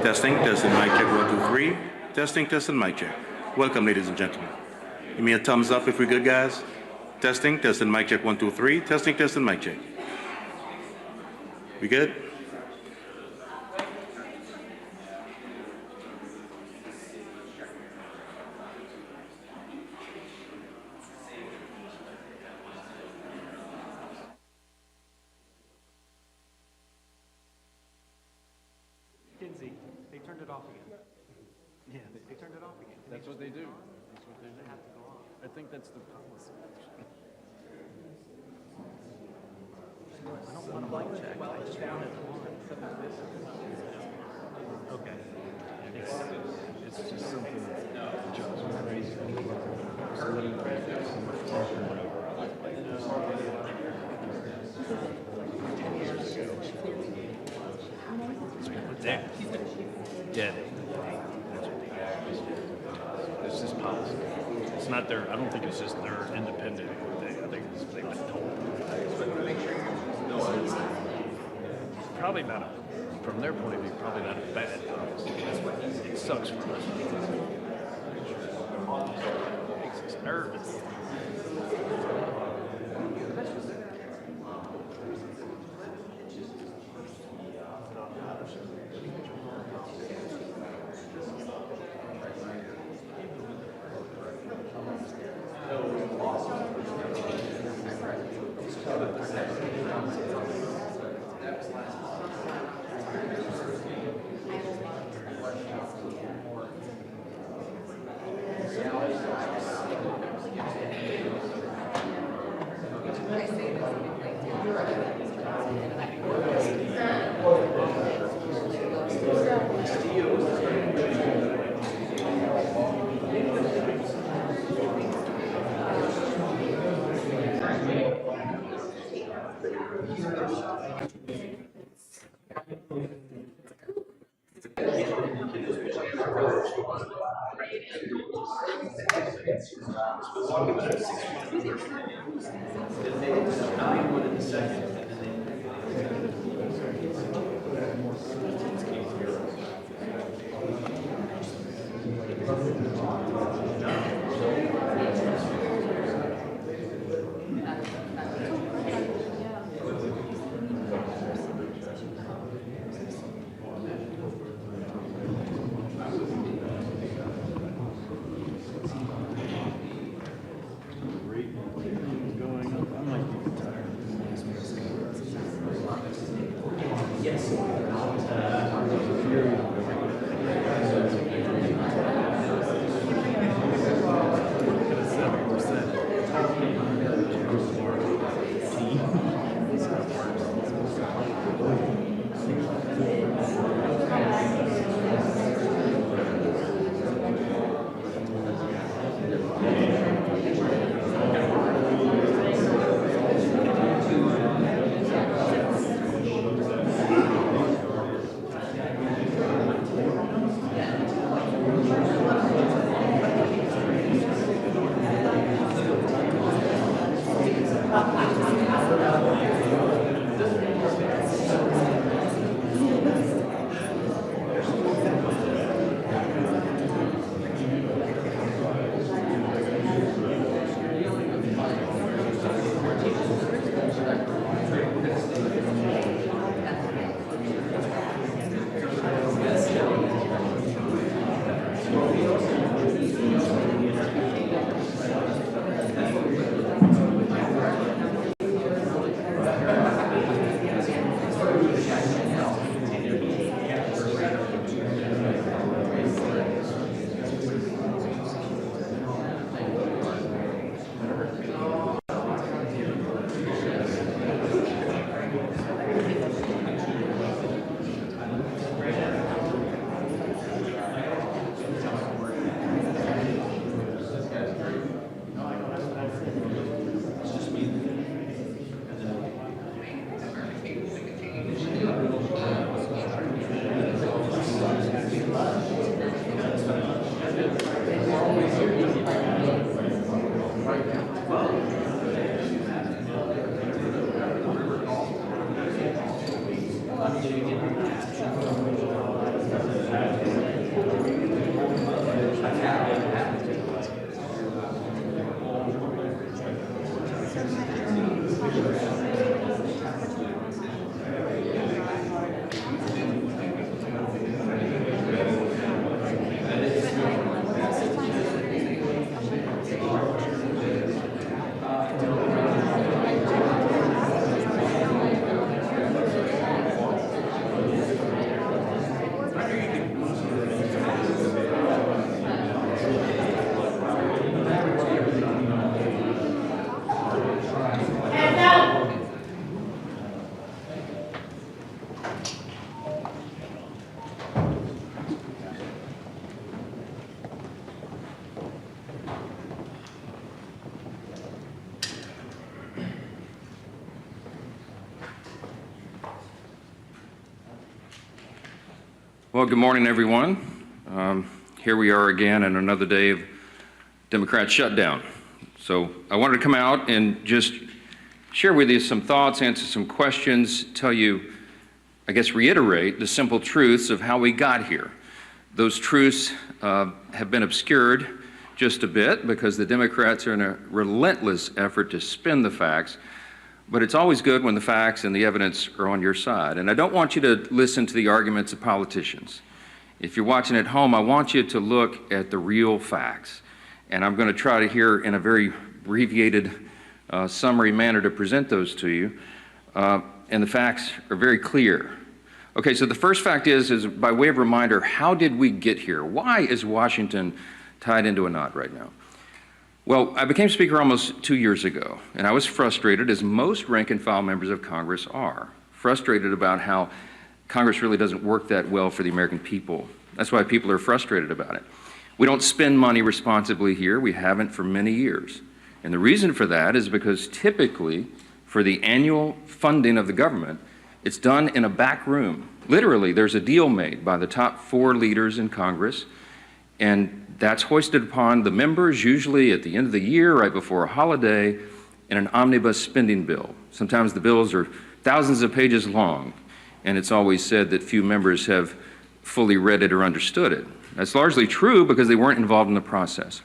Testing, mic check, 1, 2, 3. Testing, mic check. Welcome, ladies and gentlemen. Give me a thumbs up if we're good, guys. Testing, mic check, 1, 2, 3. Testing, mic check. We good? Kinsey, they turned it off again. Yeah, they turned it off again. That's what they do. That's what they do. Have to go on. I think that's the policy. I don't want a mic check. I just want it on. Okay. It's just something that John's crazy. So let him practice and talk or whatever. There. Yeah. That's what they It's just policy. It's not their, I don't think it's just their independent thing. I think it's, they've been told. Probably not, from their point of view, probably not a bad thing. It sucks for us. It makes us nervous. Well, good morning, everyone. Here we are again on another day of Democrat shutdown. So I wanted to come out and just share with you some thoughts, answer some questions, tell you, I guess, reiterate the simple truths of how we got here. Those truths have been obscured just a bit because the Democrats are in a relentless effort to spin the facts. But it's always good when the facts and the evidence are on your side. And I don't want you to listen to the arguments of politicians. If you're watching at home, I want you to look at the real facts. And I'm going to try to here in a very abbreviated summary manner to present those to you. And the facts are very clear. Okay, so the first fact is by way of reminder, how did we get here? Why is Washington tied into a knot right now? Well, I became Speaker almost 2 years ago, and I was frustrated, as most rank-and-file members of Congress are, frustrated about how Congress really doesn't work that well for the American people. That's why people are frustrated about it. We don't spend money responsibly here. We haven't for many years. And the reason for that is because typically, for the annual funding of the government, it's done in a back room. Literally, there's a deal made by the top 4 leaders in Congress, and that's hoisted upon the members, usually at the end of the year, right before a holiday, in an omnibus spending bill. Sometimes the bills are thousands of pages long, and it's always said that few members have fully read it or understood it. That's largely true because they weren't involved in the process.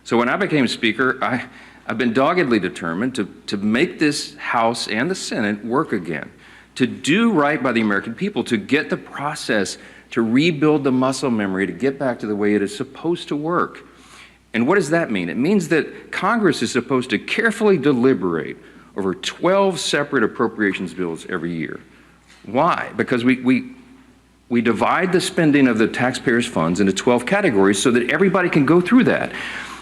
So when I became Speaker, I've been doggedly determined to make this House and the Senate work again, to do right by the American people, to get the process, to rebuild the muscle memory, to get back to the way it is supposed to work. And what does that mean? It means that Congress is supposed to carefully deliberate over 12 separate appropriations bills every year. Why? Because we divide the spending of the taxpayers' funds into 12 categories so that everybody can go through that.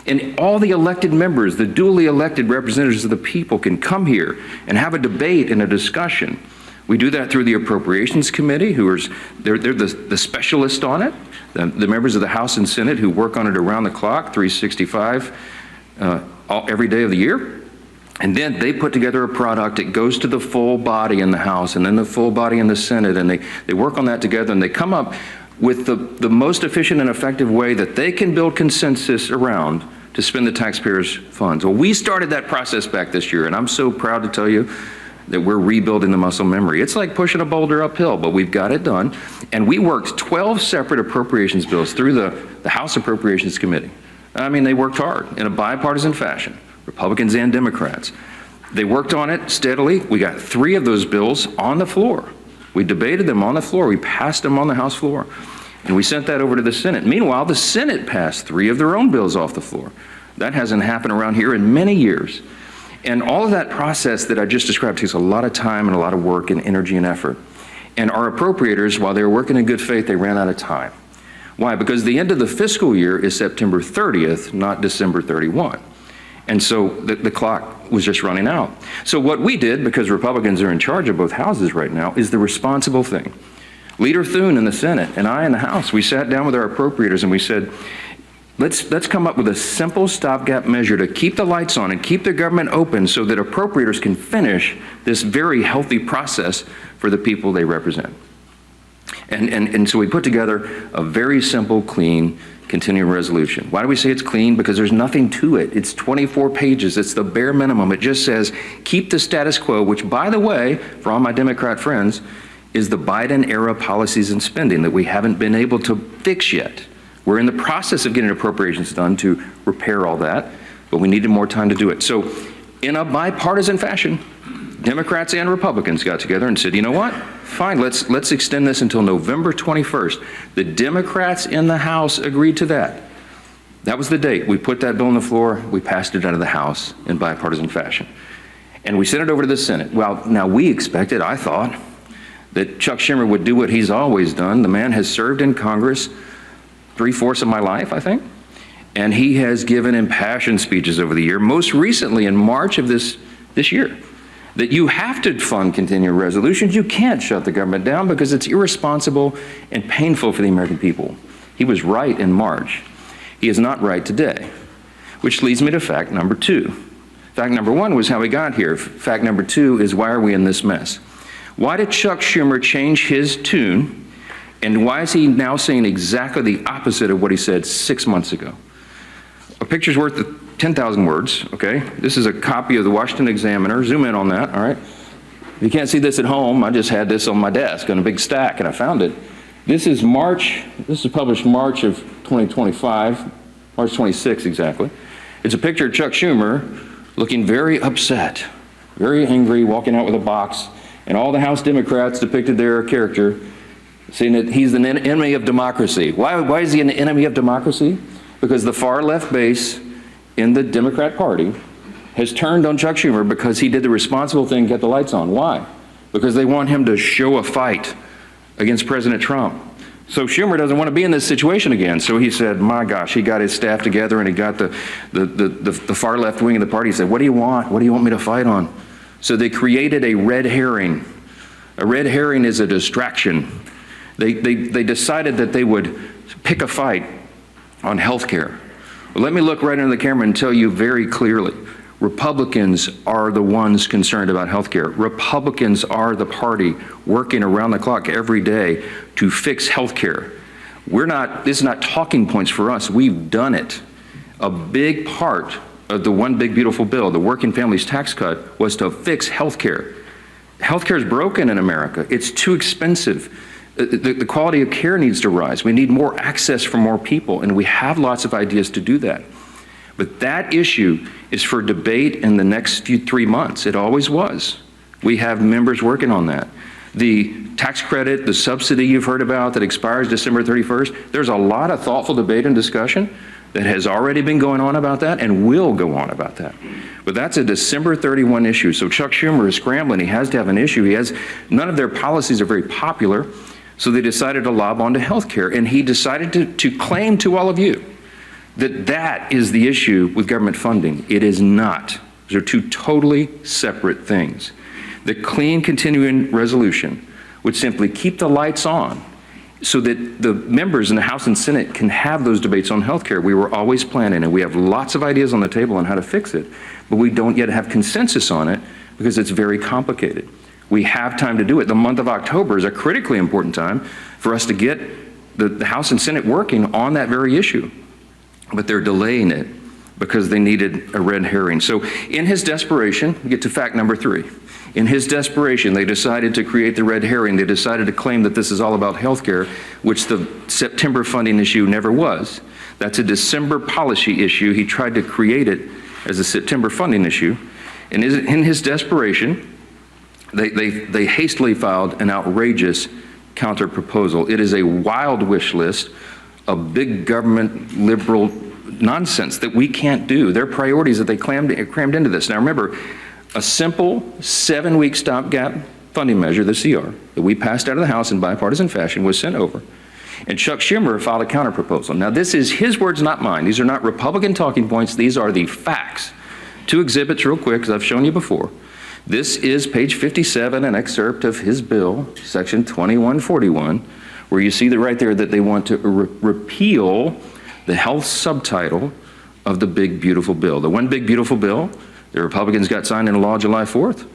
And all the elected members, the duly elected representatives of the people, can come here and have a debate and a discussion. We do that through the Appropriations Committee, they're the specialists on it, the members of the House and Senate who work on it around the clock, 365, every day of the year. And then they put together a product that goes to the full body in the House and then the full body in the Senate, and they work on that together, and they come up with the most efficient and effective way that they can build consensus around to spend the taxpayers' funds. Well, we started that process back this year, and I'm so proud to tell you that we're rebuilding the muscle memory. It's like pushing a boulder uphill, but we've got it done. And we worked 12 separate appropriations bills through the House Appropriations Committee. I mean, they worked hard in a bipartisan fashion, Republicans and Democrats. They worked on it steadily. We got 3 of those bills on the floor. We debated them on the floor. We passed them on the House floor. And we sent that over to the Senate. Meanwhile, the Senate passed 3 of their own bills off the floor. That hasn't happened around here in many years. And all of that process that I just described takes a lot of time and a lot of work and energy and effort. And our appropriators, while they were working in good faith, they ran out of time. Why? Because the end of the fiscal year is September 30th, not December 31. And so the clock was just running out. So what we did, because Republicans are in charge of both houses right now, is the responsible thing. Leader Thune in the Senate and I in the House, we sat down with our appropriators and we said, let's come up with a simple stopgap measure to keep the lights on and keep the government open so that appropriators can finish this very healthy process for the people they represent. And so we put together a very simple, clean, continuing resolution. Why do we say it's clean? Because there's nothing to it. It's 24 pages. It's the bare minimum. It just says, keep the status quo, which, by the way, for all my Democrat friends, is the Biden-era policies and spending that we haven't been able to fix yet. We're in the process of getting appropriations done to repair all that, but we needed more time to do it. So in a bipartisan fashion, Democrats and Republicans got together and said, you know what? Fine, let's extend this until November 21st. The Democrats in the House agreed to that. That was the date. We put that bill on the floor. We passed it out of the House in bipartisan fashion. And we sent it over to the Senate. Well, now we expected, I thought, that Chuck Schumer would do what he's always done. The man has served in Congress 3/4 of my life, I think. And he has given impassioned speeches over the year, most recently in March of this year, that you have to fund continuing resolutions. You can't shut the government down because it's irresponsible and painful for the American people. He was right in March. He is not right today, which leads me to fact number 2. Fact number 1 was how we got here. Fact number 2 is why are we in this mess? Why did Chuck Schumer change his tune, and why is he now saying exactly the opposite of what he said 6 months ago? A picture's worth 10,000 words, okay? This is a copy of the Washington Examiner. Zoom in on that, all right? If you can't see this at home, I just had this on my desk on a big stack, and I found it. This is published March of 2025, March 26 exactly. It's a picture of Chuck Schumer looking very upset, very angry, walking out with a box, and all the House Democrats depicted their character, saying that he's an enemy of democracy. Why is he an enemy of democracy? Because the far left base in the Democrat Party has turned on Chuck Schumer because he did the responsible thing, get the lights on. Why? Because they want him to show a fight against President Trump. So Schumer doesn't want to be in this situation again. So he said, my gosh, he got his staff together and he got the far left wing of the party. He said, what do you want? What do you want me to fight on? So they created a red herring. A red herring is a distraction. They decided that they would pick a fight on health care. Well, let me look right into the camera and tell you very clearly, Republicans are the ones concerned about health care. Republicans are the party working around the clock every day to fix health care. This is not talking points for us. We've done it. A big part of the One Big Beautiful Bill, the Working Families Tax Cut, was to fix health care. Health care is broken in America. It's too expensive. The quality of care needs to rise. We need more access for more people, and we have lots of ideas to do that. But that issue is for debate in the next 3 months. It always was. We have members working on that. The tax credit, the subsidy you've heard about that expires December 31st, there's a lot of thoughtful debate and discussion that has already been going on about that and will go on about that. But that's a December 31 issue. So Chuck Schumer is scrambling. He has to have an issue. None of their policies are very popular, so they decided to lob onto health care. And he decided to claim to all of you that is the issue with government funding. It is not. Those are 2 totally separate things. The clean continuing resolution would simply keep the lights on so that the members in the House and Senate can have those debates on health care. We were always planning, and we have lots of ideas on the table on how to fix it, but we don't yet have consensus on it because it's very complicated. We have time to do it. The month of October is a critically important time for us to get the House and Senate working on that very issue. But they're delaying it because they needed a red herring. So in his desperation, we get to fact number 3. In his desperation, they decided to create the red herring. They decided to claim that this is all about health care, which the September funding issue never was. That's a December policy issue. He tried to create it as a September funding issue. And in his desperation, they hastily filed an outrageous counter proposal. It is a wild wish list of big government liberal nonsense that we can't do. Their priorities that they crammed into this. Now remember, a simple 7-week stopgap funding measure, the CR, that we passed out of the House in bipartisan fashion was sent over. And Chuck Schumer filed a counter proposal. Now this is his words, not mine. These are not Republican talking points. These are the facts. 2 exhibits real quick, as I've shown you before. This is page 57, an excerpt of his bill, section 2141, where you see that right there that they want to repeal the health subtitle of the Big Beautiful Bill. The One Big Beautiful Bill, the Republicans got signed into law July 4th.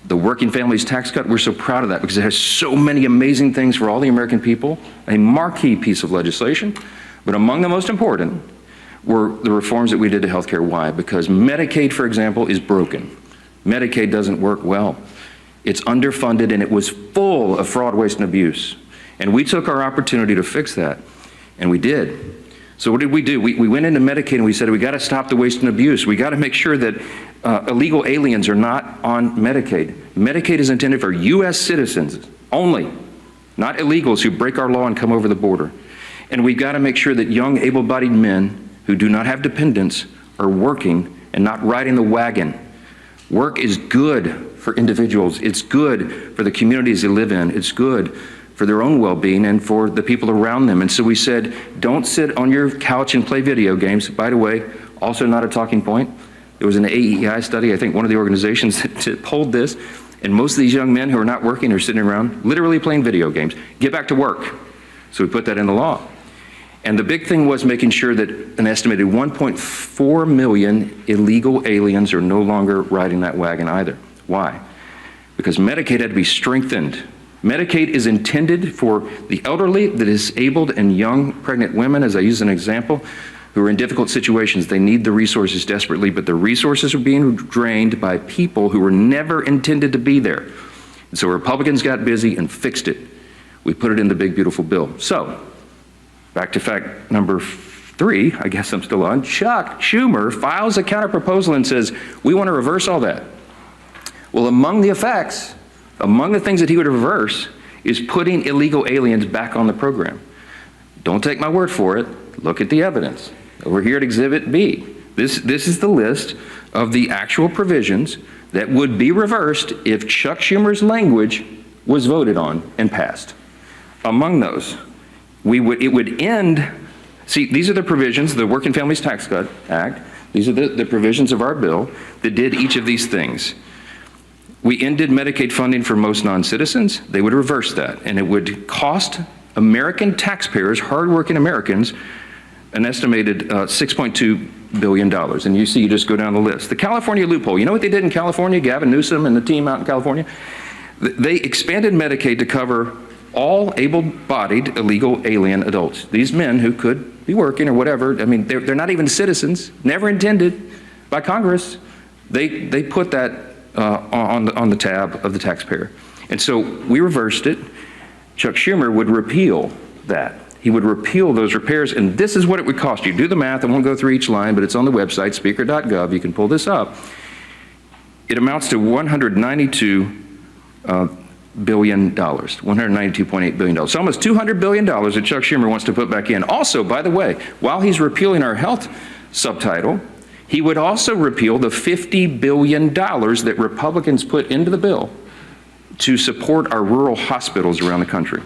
The Working Families Tax Cut, we're so proud of that because it has so many amazing things for all the American people, a marquee piece of legislation. But among the most important were the reforms that we did to healthcare. Why? Because Medicaid, for example, is broken. Medicaid doesn't work well. It's underfunded, and it was full of fraud, waste, and abuse. And we took our opportunity to fix that, and we did. So what did we do? We went into Medicaid and we said, we got to stop the waste and abuse. We got to make sure that illegal aliens are not on Medicaid. Medicaid is intended for U.S. citizens only, not illegals who break our law and come over the border. And we've got to make sure that young, able-bodied men who do not have dependents are working and not riding the wagon. Work is good for individuals. It's good for the communities they live in. It's good for their own well-being and for the people around them. And so we said, don't sit on your couch and play video games. By the way, also not a talking point. There was an AEI study, I think one of the organizations that polled this, and most of these young men who are not working are sitting around literally playing video games. Get back to work. So we put that in the law. And the big thing was making sure that an estimated 1.4 million illegal aliens are no longer riding that wagon either. Why? Because Medicaid had to be strengthened. Medicaid is intended for the elderly, the disabled, and young pregnant women, as I use an example, who are in difficult situations. They need the resources desperately, but the resources are being drained by people who were never intended to be there. And so Republicans got busy and fixed it. We put it in the big, beautiful bill. So, back to fact number 3, I guess I'm still on. Chuck Schumer files a counterproposal and says, we want to reverse all that. Well, among the effects, among the things that he would reverse is putting illegal aliens back on the program. Don't take my word for it. Look at the evidence. Over here at Exhibit B. This is the list of the actual provisions that would be reversed if Chuck Schumer's language was voted on and passed. Among those, it would end, see, these are the provisions, the Working Families Tax Cut Act, these are the provisions of our bill that did each of these things. We ended Medicaid funding for most non-citizens. They would reverse that, and it would cost American taxpayers, hardworking Americans, an estimated $6.2 billion. And you see, you just go down the list. The California loophole, you know what they did in California, Gavin Newsom and the team out in California? They expanded Medicaid to cover all able-bodied illegal alien adults. These men who could be working or whatever, I mean, they're not even citizens, never intended by Congress. They put that on the tab of the taxpayer. And so we reversed it. Chuck Schumer would repeal that. He would repeal those repairs, and this is what it would cost you. Do the math. I won't go through each line, but it's on the website, speaker.gov. You can pull this up. It amounts to $192 billion, $192.8 billion. So almost $200 billion that Chuck Schumer wants to put back in. Also, by the way, while he's repealing our health subtitle, he would also repeal the $50 billion that Republicans put into the bill to support our rural hospitals around the country.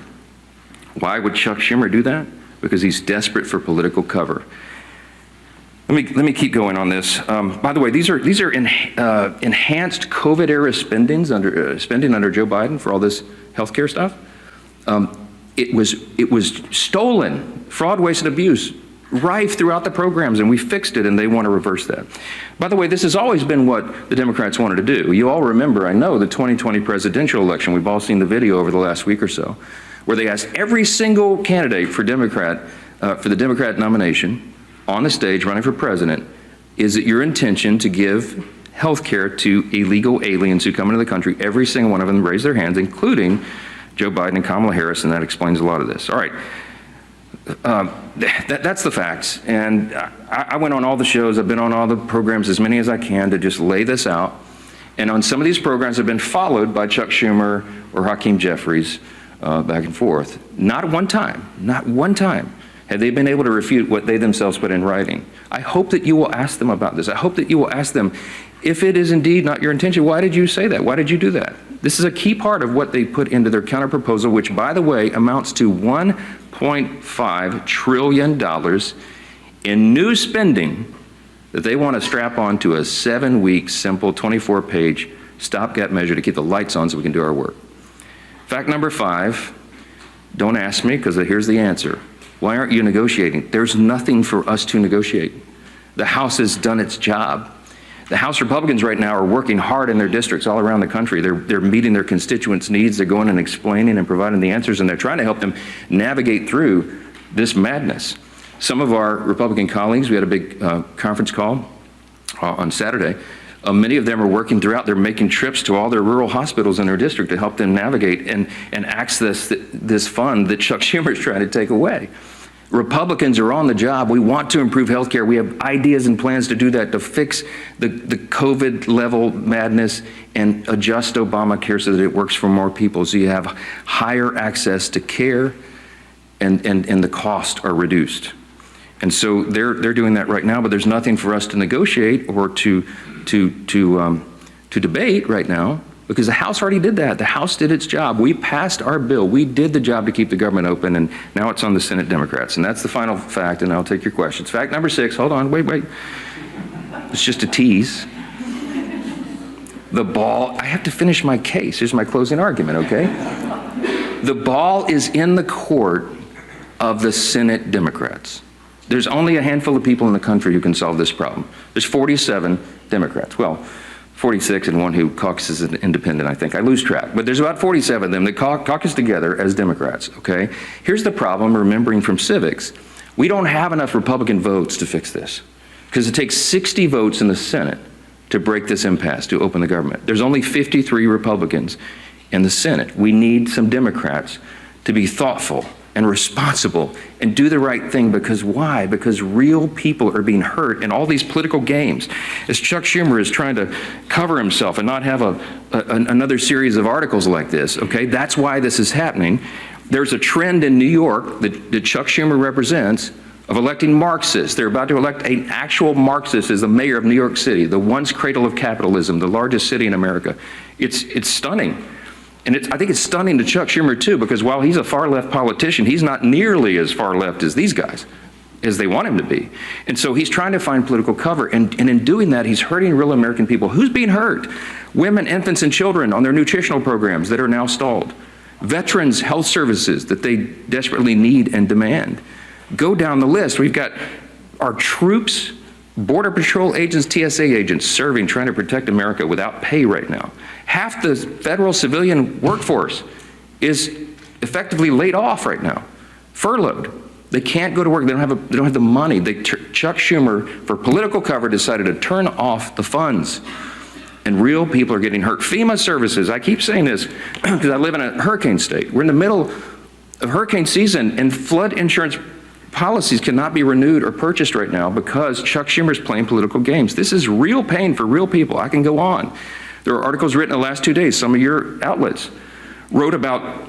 Why would Chuck Schumer do that? Because he's desperate for political cover. Let me keep going on this. By the way, these are enhanced COVID-era spending under Joe Biden for all this healthcare stuff. It was stolen, fraud, waste, and abuse, rife throughout the programs, and we fixed it, and they want to reverse that. By the way, this has always been what the Democrats wanted to do. You all remember, I know, the 2020 presidential election. We've all seen the video over the last week or so, where they asked every single candidate for the Democrat nomination on the stage running for president, is it your intention to give health care to illegal aliens who come into the country? Every single one of them raised their hands, including Joe Biden and Kamala Harris, and that explains a lot of this. All right. That's the facts, and I went on all the shows, I've been on all the programs, as many as I can, to just lay this out, and on some of these programs have been followed by Chuck Schumer or Hakeem Jeffries back and forth. Not one time have they been able to refute what they themselves put in writing. I hope that you will ask them about this. I hope that you will ask them, if it is indeed not your intention, why did you say that? Why did you do that? This is a key part of what they put into their counterproposal, which, by the way, amounts to $1.5 trillion in new spending that they want to strap onto a 7-week, simple, 24-page stopgap measure to keep the lights on so we can do our work. Fact number 5, don't ask me, because here's the answer. Why aren't you negotiating? There's nothing for us to negotiate. The House has done its job. The House Republicans right now are working hard in their districts all around the country. They're meeting their constituents' needs. They're going and explaining and providing the answers, and they're trying to help them navigate through this madness. Some of our Republican colleagues, we had a big conference call on Saturday. Many of them are working throughout. They're making trips to all their rural hospitals in their district to help them navigate and access this fund that Chuck Schumer is trying to take away. Republicans are on the job. We want to improve health care. We have ideas and plans to do that, to fix the COVID level madness and adjust Obamacare so that it works for more people, so you have higher access to care and the costs are reduced. And so they're doing that right now, but there's nothing for us to negotiate or to debate right now, because the House already did that. The House did its job. We passed our bill. We did the job to keep the government open, and now it's on the Senate Democrats. And that's the final fact, and I'll take your questions. Fact number 6, hold on, wait. It's just a tease. The ball, I have to finish my case. Here's my closing argument, okay? The ball is in the court of the Senate Democrats. There's only a handful of people in the country who can solve this problem. There's 47 Democrats. Well, 46 and one who caucuses as an independent, I think. I lose track. But there's about 47 of them that caucus together as Democrats, okay? Here's the problem, remembering from civics. We don't have enough Republican votes to fix this, because it takes 60 votes in the Senate to break this impasse, to open the government. There's only 53 Republicans in the Senate. We need some Democrats to be thoughtful and responsible and do the right thing. Because why? Because real people are being hurt in all these political games. As Chuck Schumer is trying to cover himself and not have another series of articles like this, okay? That's why this is happening. There's a trend in New York that Chuck Schumer represents of electing Marxists. They're about to elect an actual Marxist as the mayor of New York City, the once cradle of capitalism, the largest city in America. It's stunning. And I think it's stunning to Chuck Schumer, too, because while he's a far-left politician, he's not nearly as far-left as these guys, as they want him to be. And so he's trying to find political cover. And in doing that, he's hurting real American people. Who's being hurt? Women, infants, and children on their nutritional programs that are now stalled. Veterans' health services that they desperately need and demand. Go down the list. We've got our troops, Border Patrol agents, TSA agents serving, trying to protect America without pay right now. Half the federal civilian workforce is effectively laid off right now, furloughed. They can't go to work. They don't have the money. Chuck Schumer, for political cover, decided to turn off the funds, and real people are getting hurt. FEMA services. I keep saying this because I live in a hurricane state. We're in the middle of hurricane season, and flood insurance policies cannot be renewed or purchased right now because Chuck Schumer's playing political games. This is real pain for real people. I can go on. There are articles written in the last 2 days. Some of your outlets wrote about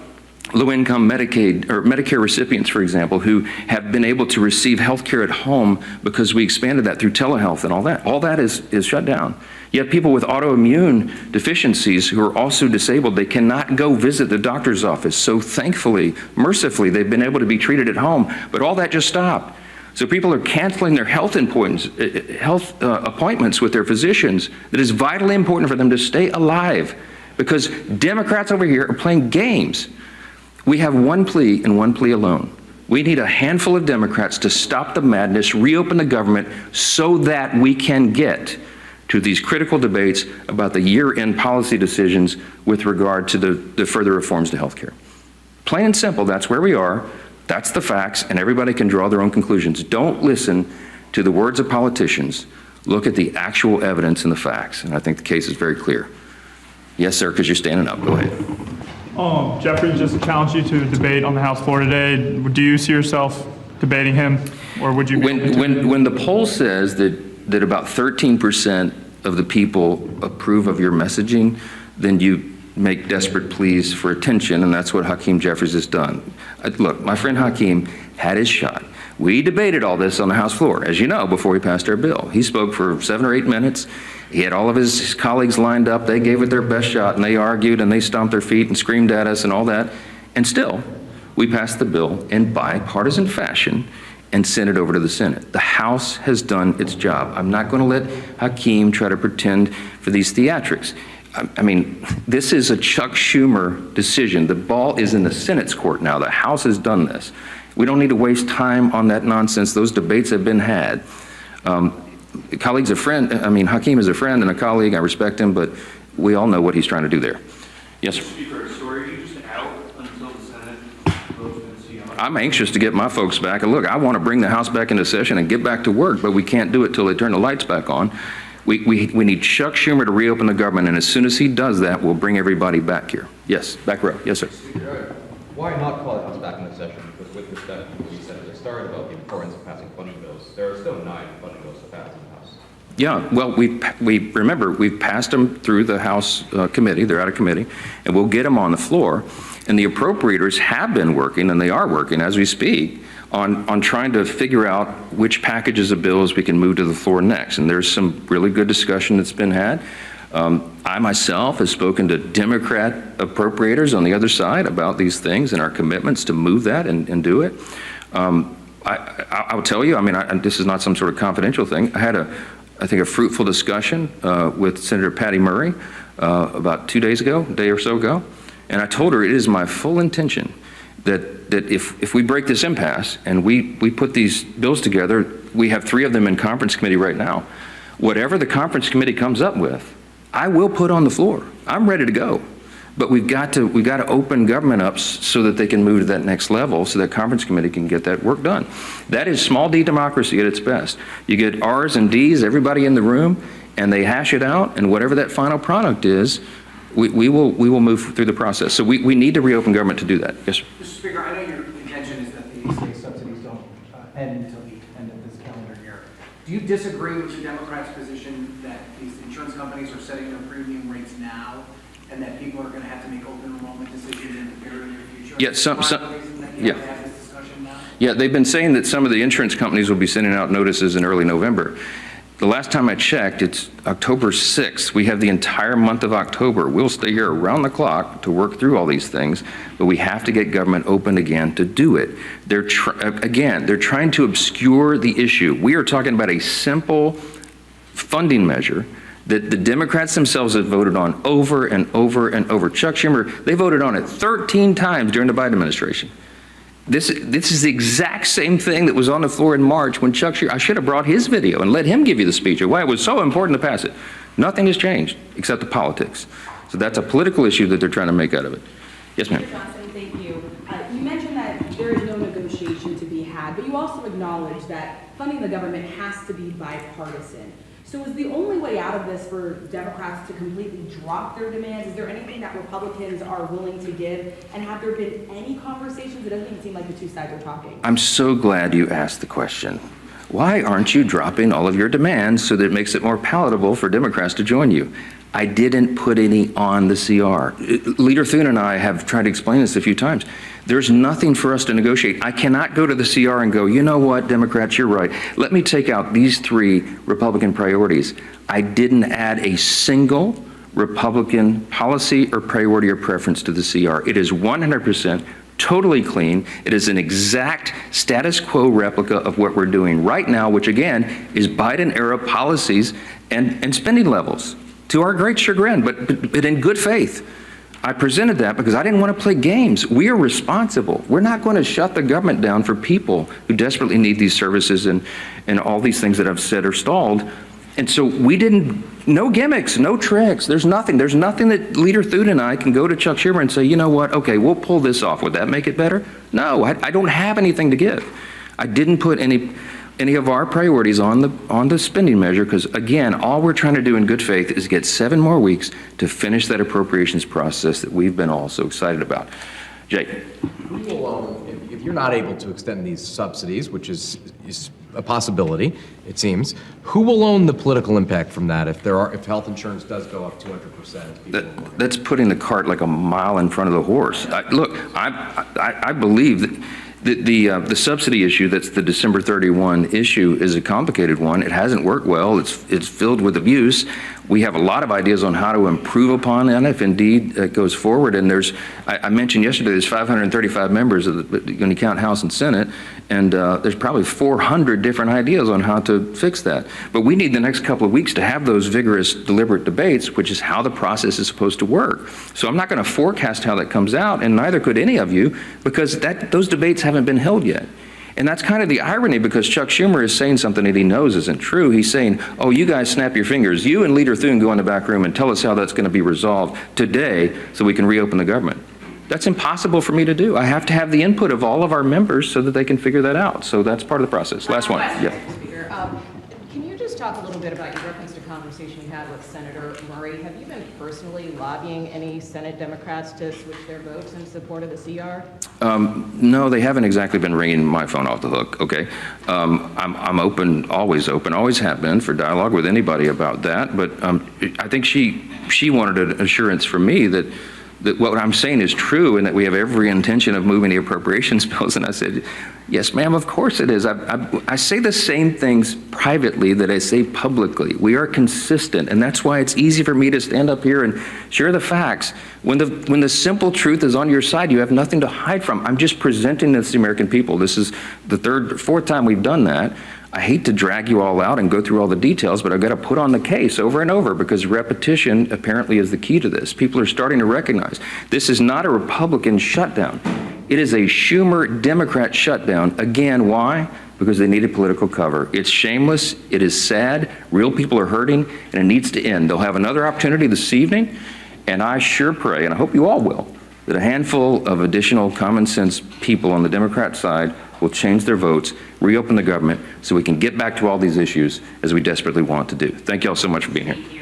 low-income Medicaid or Medicare recipients, for example, who have been able to receive health care at home because we expanded that through telehealth and all that. All that is shut down. Yet people with autoimmune deficiencies who are also disabled, they cannot go visit the doctor's office. So thankfully, mercifully, they've been able to be treated at home. But all that just stopped. So people are canceling their health appointments with their physicians that is vitally important for them to stay alive, because Democrats over here are playing games. We have one plea and one plea alone. We need a handful of Democrats to stop the madness, reopen the government, so that we can get to these critical debates about the year-end policy decisions with regard to the further reforms to health care. Plain and simple, that's where we are. That's the facts, and everybody can draw their own conclusions. Don't listen to the words of politicians. Look at the actual evidence and the facts, and I think the case is very clear. Yes, sir, because you're standing up. Go ahead. Jeffrey just challenged you to debate on the House floor today. Do you see yourself debating him, or would you? When the poll says that about 13% of the people approve of your messaging, then you make desperate pleas for attention, and that's what Hakeem Jeffries has done. Look, my friend Hakeem had his shot. We debated all this on the House floor, as you know, before we passed our bill. He spoke for 7 or 8 minutes. He had all of his colleagues lined up. They gave it their best shot, and they argued, and they stomped their feet and screamed at us and all that. And still, we passed the bill in bipartisan fashion and sent it over to the Senate. The House has done its job. I'm not going to let Hakeem try to pretend for these theatrics. I mean, this is a Chuck Schumer decision. The ball is in the Senate's court now. The House has done this. We don't need to waste time on that nonsense. Those debates have been had. Hakeem is a friend and a colleague. I respect him, but we all know what he's trying to do there. Yes, sir. Speaker, so are you just out until the Senate votes and see how I'm anxious to get my folks back. And look, I want to bring the House back into session and get back to work, but we can't do it till they turn the lights back on. We need Chuck Schumer to reopen the government, and as soon as he does that, we'll bring everybody back here. Yes, back row. Yes, sir. Why not call the House back in the session? Because with respect to what you said at the start about the importance of passing funding bills, there are still 9 funding bills to pass in the House. Yeah, well, we've passed them through the House committee. They're out of committee, and we'll get them on the floor. And the appropriators have been working, and they are working as we speak, on trying to figure out which packages of bills we can move to the floor next. And there's some really good discussion that's been had. I myself have spoken to Democrat appropriators on the other side about these things and our commitments to move that and do it. I'll tell you, I mean, this is not some sort of confidential thing. I had I think a fruitful discussion with Senator Patty Murray about 2 days ago, a day or so ago, and I told her it is my full intention that if we break this impasse and we put these bills together, we have 3 of them in conference committee right now. Whatever the conference committee comes up with, I will put on the floor. I'm ready to go. But we've got to open government up so that they can move to that next level, so that conference committee can get that work done. That is small d democracy at its best. You get R's and D's, everybody in the room, and they hash it out, and whatever that final product is, we will move through the process. So we need to reopen government to do that. Yes, sir. Mr. Speaker, I know your contention is that the state subsidies don't end until the end of this calendar year. Do you disagree with the Democrats' position that these insurance companies are setting their premium rates now, and that people are going to have to make open enrollment decisions in the very near future? Yeah, Yeah, they've been saying that some of the insurance companies will be sending out notices in early November. The last time I checked, it's October 6th. We have the entire month of October. We'll stay here around the clock to work through all these things, but we have to get government open again to do it. They're trying to obscure the issue. We are talking about a simple funding measure that the Democrats themselves have voted on over and over and over. Chuck Schumer, they voted on it 13 times during the Biden administration. This is the exact same thing that was on the floor in March when Chuck Schumer, I should have brought his video and let him give you the speech of why it was so important to pass it. Nothing has changed except the politics. So that's a political issue that they're trying to make out of it. Yes, ma'am. Mr. Johnson, thank you. You mentioned that there is no negotiation to be had, but you also acknowledge that funding the government has to be bipartisan. So is the only way out of this for Democrats to completely drop their demands? Is there anything that Republicans are willing to give? And have there been any conversations? It doesn't even seem like the two sides are talking. I'm so glad you asked the question. Why aren't you dropping all of your demands so that it makes it more palatable for Democrats to join you? I didn't put any on the CR. Leader Thune and I have tried to explain this a few times. There's nothing for us to negotiate. I cannot go to the CR and go, you know what, Democrats, you're right. Let me take out these 3 Republican priorities. I didn't add a single Republican policy or priority or preference to the CR. It is 100% totally clean. It is an exact status quo replica of what we're doing right now, which again is Biden-era policies and spending levels, to our great chagrin, but in good faith. I presented that because I didn't want to play games. We are responsible. We're not going to shut the government down for people who desperately need these services and all these things that I've said are stalled. And so we didn't, no gimmicks, no tricks. There's nothing that Leader Thune and I can go to Chuck Schumer and say, you know what, okay, we'll pull this off. Would that make it better? No, I don't have anything to give. I didn't put any of our priorities on the spending measure because, again, all we're trying to do in good faith is get 7 more weeks to finish that appropriations process that we've been all so excited about. Jake. Who will, if you're not able to extend these subsidies, which is a possibility, it seems, who will own the political impact from that if health insurance does go up 200%? That's putting the cart like a mile in front of the horse. Look, I believe that the subsidy issue, that's the December 31 issue, is a complicated one. It hasn't worked well. It's filled with abuse. We have a lot of ideas on how to improve upon that if indeed it goes forward. And I mentioned yesterday, there's 535 members when you count House and Senate, and there's probably 400 different ideas on how to fix that. But we need the next couple of weeks to have those vigorous, deliberate debates, which is how the process is supposed to work. So I'm not going to forecast how that comes out, and neither could any of you, because those debates haven't been held yet. And that's kind of the irony, because Chuck Schumer is saying something that he knows isn't true. He's saying, oh, you guys snap your fingers. You and Leader Thune go in the back room and tell us how that's going to be resolved today so we can reopen the government. That's impossible for me to do. I have to have the input of all of our members so that they can figure that out. So that's part of the process. Last one. Yeah. Speaker. Can you just talk a little bit about your reference to conversation you had with Senator Murray, have you been personally lobbying any Senate Democrats to switch their votes in support of the CR? No, they haven't exactly been ringing my phone off the hook, okay? I'm open, always have been for dialogue with anybody about that, but I think she wanted an assurance from me that what I'm saying is true and that we have every intention of moving the appropriations bills. And I said, yes, ma'am, of course it is. I say the same things privately that I say publicly. We are consistent, and that's why it's easy for me to stand up here and share the facts. When the simple truth is on your side, you have nothing to hide from. I'm just presenting this to the American people. This is the fourth time we've done that. I hate to drag you all out and go through all the details, but I've got to put on the case over and over because repetition apparently is the key to this. People are starting to recognize this is not a Republican shutdown. It is a Schumer Democrat shutdown. Again, why? Because they needed political cover. It's shameless. It is sad. Real people are hurting, and it needs to end. They'll have another opportunity this evening, and I sure pray, and I hope you all will, that a handful of additional common sense people on the Democrat side will change their votes, reopen the government, so we can get back to all these issues as we desperately want to do. Thank you all so much for being here.